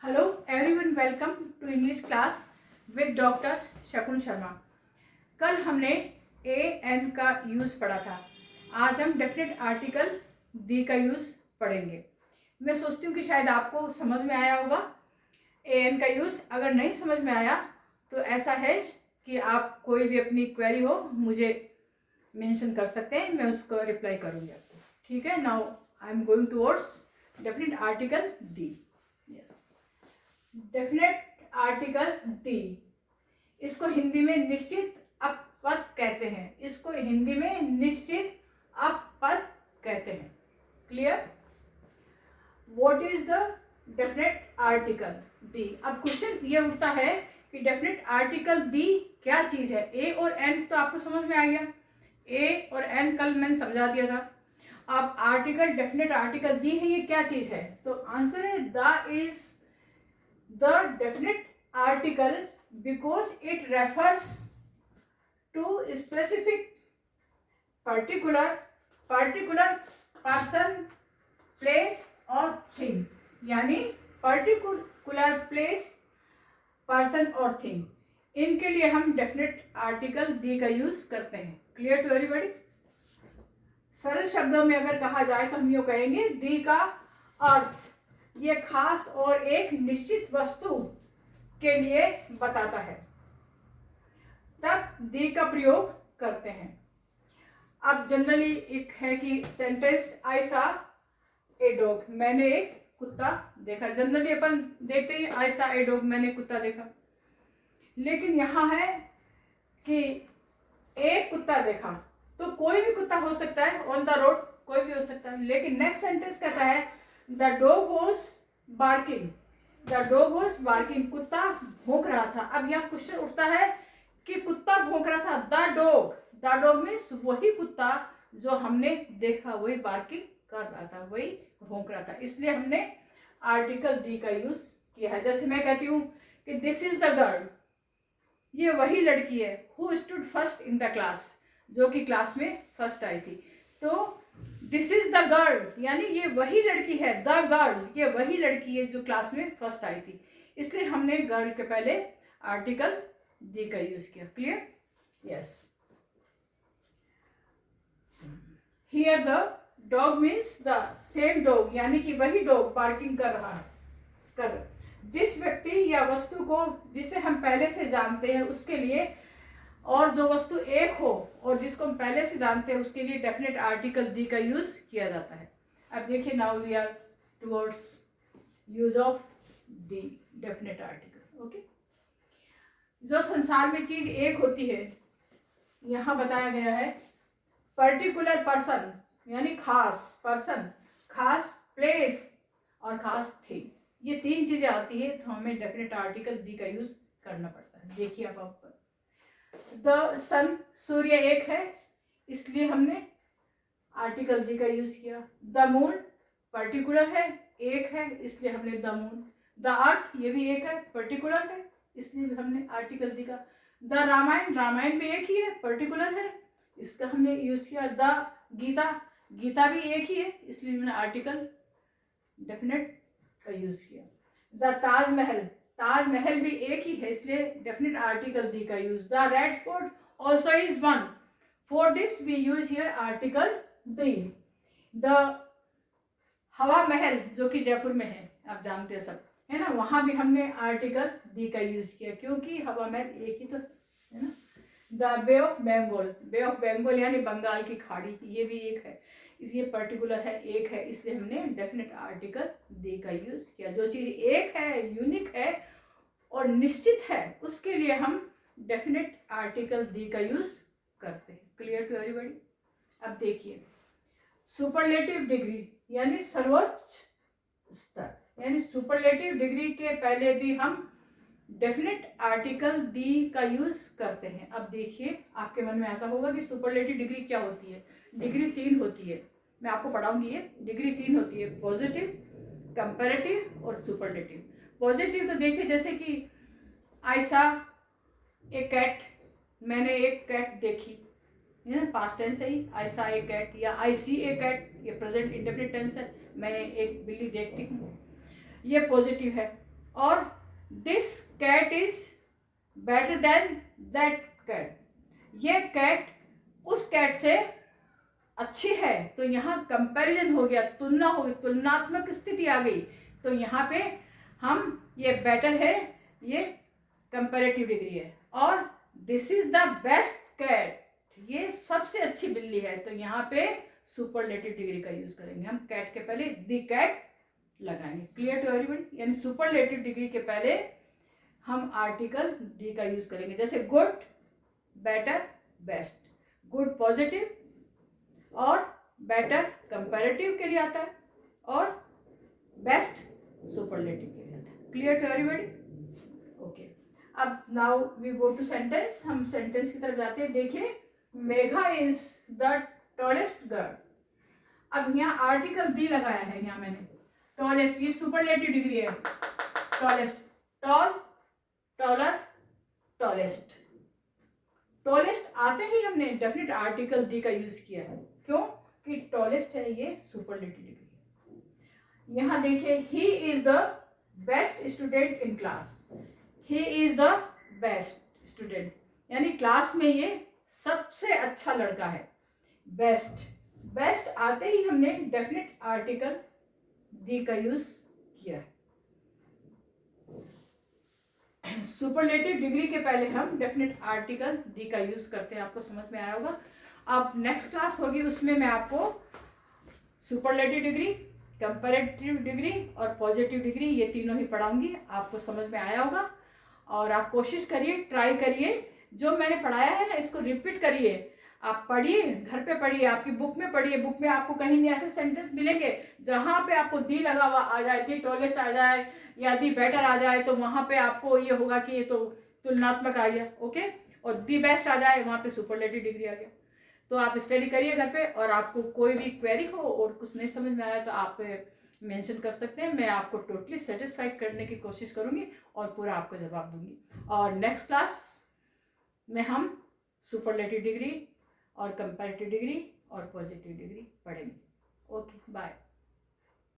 Hello everyone, welcome to English class with doctor Shakun Sharma. कल हमने A N का use पढ़ा था। आज हम डेफिनेट आर्टिकल दी का यूज़ पढ़ेंगे। मैं सोचती हूँ कि शायद आपको समझ में आया होगा ए एन का यूज़। अगर नहीं समझ में आया तो ऐसा है कि आप कोई भी अपनी क्वेरी हो मुझे मेंशन कर सकते हैं, मैं उसको रिप्लाई करूँगी आपको। ठीक है। Now I am going towards definite article the. Yes, definite article the, इसको हिंदी में निश्चित अपपद कहते हैं। इसको हिंदी में निश्चित अपपद कहते हैं। Clear? What is the definite article the? अब क्वेश्चन ये उठता है कि डेफिनेट आर्टिकल दी क्या चीज है। ए और एन तो आपको समझ में आ गया, ए और एन कल मैंने समझा दिया था। अब आर्टिकल, डेफिनेट आर्टिकल दी है, ये क्या चीज है? तो आंसर है the is the definite article because it refers to specific particular person, place और thing। यानी particular place, person और thing, इनके लिए हम डेफिनेट आर्टिकल दी का यूज करते हैं। Clear to everybody? सरल शब्दों में अगर कहा जाए तो हम ये कहेंगे दी का अर्थ ये खास और एक निश्चित वस्तु के लिए बताता है, तब दी का प्रयोग करते हैं। अब जनरली एक है कि सेंटेंस आई सा ए डॉग, मैंने एक कुत्ता देखा। जनरली अपन देखते हैं आई सा ए डॉग, मैंने कुत्ता देखा। लेकिन यहाँ है कि एक कुत्ता देखा, तो कोई भी कुत्ता हो सकता है, ऑन द रोड कोई भी हो सकता है। लेकिन नेक्स्ट सेंटेंस कहता है the dog was barking, the dog was barking, कुत्ता भौंक रहा था। अब यहाँ क्वेश्चन उठता है कि कुत्ता भौंक रहा था, द डॉग मीन्स वही कुत्ता जो हमने देखा, वही बार्किंग कर रहा था, वही भौंक रहा था। इसलिए हमने आर्टिकल दी का यूज किया है। जैसे मैं कहती हूँ कि दिस इज द गर्ल, ये वही लड़की है, who stood first in the class, जो कि क्लास में फर्स्ट आई थी। तो दिस इज द गर्ल यानी ये वही लड़की है, द गर्ल ये वही लड़की है जो क्लास में फर्स्ट आई थी। इसलिए हमने गर्ल के पहले आर्टिकल दी का यूज किया। Clear? Yes. Here the dog means the same dog, यानी कि वही डॉग बार्किंग कर रहा है। कर जिस व्यक्ति या वस्तु को जिसे हम पहले से जानते हैं उसके लिए, और जो वस्तु एक हो और जिसको हम पहले से जानते हैं उसके लिए डेफिनेट आर्टिकल दी का यूज किया जाता है। अब देखिए, now we are towards use of the definite article. Okay, जो संसार में चीज एक होती है, यहाँ बताया गया है पर्टिकुलर पर्सन यानी खास पर्सन, खास प्लेस और खास थिंग, ये तीन चीजें आती है तो हमें डेफिनेट आर्टिकल दी का यूज करना पड़ता है। देखिए आप द सन, सूर्य एक है, इसलिए हमने आर्टिकल दी का यूज किया। द मून पर्टिकुलर है, एक है, इसलिए हमने द मून। द अर्थ ये भी एक है, पर्टिकुलर है, इसलिए हमने आर्टिकल दी का। द रामायण, रामायण भी एक ही है, पर्टिकुलर है, इसका हमने यूज किया। द गीता, गीता भी एक ही है, इसलिए हमने आर्टिकल डेफिनेट का यूज किया। द ताजमहल, ताजमहल भी एक ही है, इसलिए डेफिनेट आर्टिकल दी का use. The Red Fort also is one, for this we use here article the. Hawa हवा महल जो कि जयपुर में है, आप जानते हैं सब, है ना, वहां भी हमने आर्टिकल दी का यूज किया क्योंकि हवा महल एक ही तो है ना। The Bay of Bengal, Bay of Bengal यानी बंगाल की खाड़ी, ये भी एक है, इसलिए पर्टिकुलर है, एक है, इसलिए हमने डेफिनेट आर्टिकल दी का यूज किया। जो चीज एक है, यूनिक है और निश्चित है, उसके लिए हम डेफिनेट आर्टिकल दी का यूज करते हैं। Clear to everybody? अब देखिए, सुपरलेटिव डिग्री यानी सर्वोच्च स्तर, यानी सुपरलेटिव डिग्री के पहले भी हम डेफिनेट आर्टिकल दी का यूज करते हैं। अब देखिए, आपके मन में ऐसा होगा कि सुपरलेटिव डिग्री क्या होती है। डिग्री तीन होती है, मैं आपको पढ़ाऊंगी। ये डिग्री तीन होती है, पॉजिटिव, कंपैरेटिव और सुपरलेटिव। पॉजिटिव तो देखिए, जैसे कि आई सा ए कैट, मैंने एक कैट देखी, है ना, पास्ट टेंस है ही, आई सा ए कैट, या आई सी ए कैट, ये प्रेजेंट इंडेफिनिट टेंस है, मैंने एक बिल्ली देखती हूँ, ये पॉजिटिव है। और this cat is better than that cat, ये कैट उस कैट से अच्छी है। तो यहाँ कंपैरिजन हो गया, तुलना हो गई, तुलनात्मक स्थिति आ गई। तो यहाँ पे हम ये बेटर है, ये कंपैरेटिव डिग्री है। और this is the best cat, ये सबसे अच्छी बिल्ली है। तो यहाँ पे सुपरलेटिव डिग्री का यूज करेंगे हम, कैट के पहले द कैट लगाएंगे। Clear to everyone? यानी सुपरलेटिव डिग्री के पहले हम आर्टिकल दी का यूज करेंगे। जैसे good, better, best. Good positive और बेटर कंपैरेटिव के लिए आता है और बेस्ट सुपरलेटिव के लिए आता है। Clear to everybody? ओके, अब now we go to sentence. हम सेंटेंस की तरफ जाते हैं। देखिए, Megha is the tallest girl. अब यहाँ आर्टिकल दी लगाया है, यहाँ मैंने टॉलेस्ट, ये सुपरलेटिव डिग्री है। Tallest, tall, taller, tallest. Tallest आते ही हमने डेफिनेट आर्टिकल दी का यूज किया है। क्यों? कि टॉलेस्ट है, ये सुपरलेटिव डिग्री है। यहाँ देखिए, he is the best student in class. He is the best student, यानी क्लास में ये सबसे अच्छा लड़का है। बेस्ट, बेस्ट आते ही हमने डेफिनेट आर्टिकल दी का यूज किया है। सुपरलेटिव डिग्री के पहले हम डेफिनेट आर्टिकल दी का यूज करते हैं। आपको समझ में आया होगा। अब नेक्स्ट क्लास होगी, उसमें मैं आपको सुपरलेटिव डिग्री, कंपैरेटिव डिग्री और पॉजिटिव डिग्री, ये तीनों ही पढ़ाऊंगी। आपको समझ में आया होगा। और आप कोशिश करिए, ट्राई करिए, जो मैंने पढ़ाया है ना इसको रिपीट करिए। आप पढ़िए, घर पे पढ़िए, आपकी बुक में पढ़िए। बुक में आपको कहीं नहीं ऐसे सेंटेंस मिलेंगे जहाँ पे आपको दी लगा हुआ आ जाए, दी टॉलेस्ट आ जाए या दी बेटर आ जाए, तो वहाँ पे आपको ये होगा कि ये तो तुलनात्मक आ गया। ओके, और दी बेस्ट आ जाए, वहाँ पे सुपरलेटिव डिग्री आ गया। तो आप स्टडी करिए घर पे, और आपको कोई भी क्वेरी हो और कुछ नहीं समझ में आया तो आप मेंशन कर सकते हैं। मैं आपको टोटली सेटिस्फाई करने की कोशिश करूँगी और पूरा आपको जवाब दूंगी। और नेक्स्ट क्लास में हम सुपरलेटिव डिग्री और कंपैरेटिव डिग्री और पॉजिटिव डिग्री पढ़ेंगे। Okay, bye.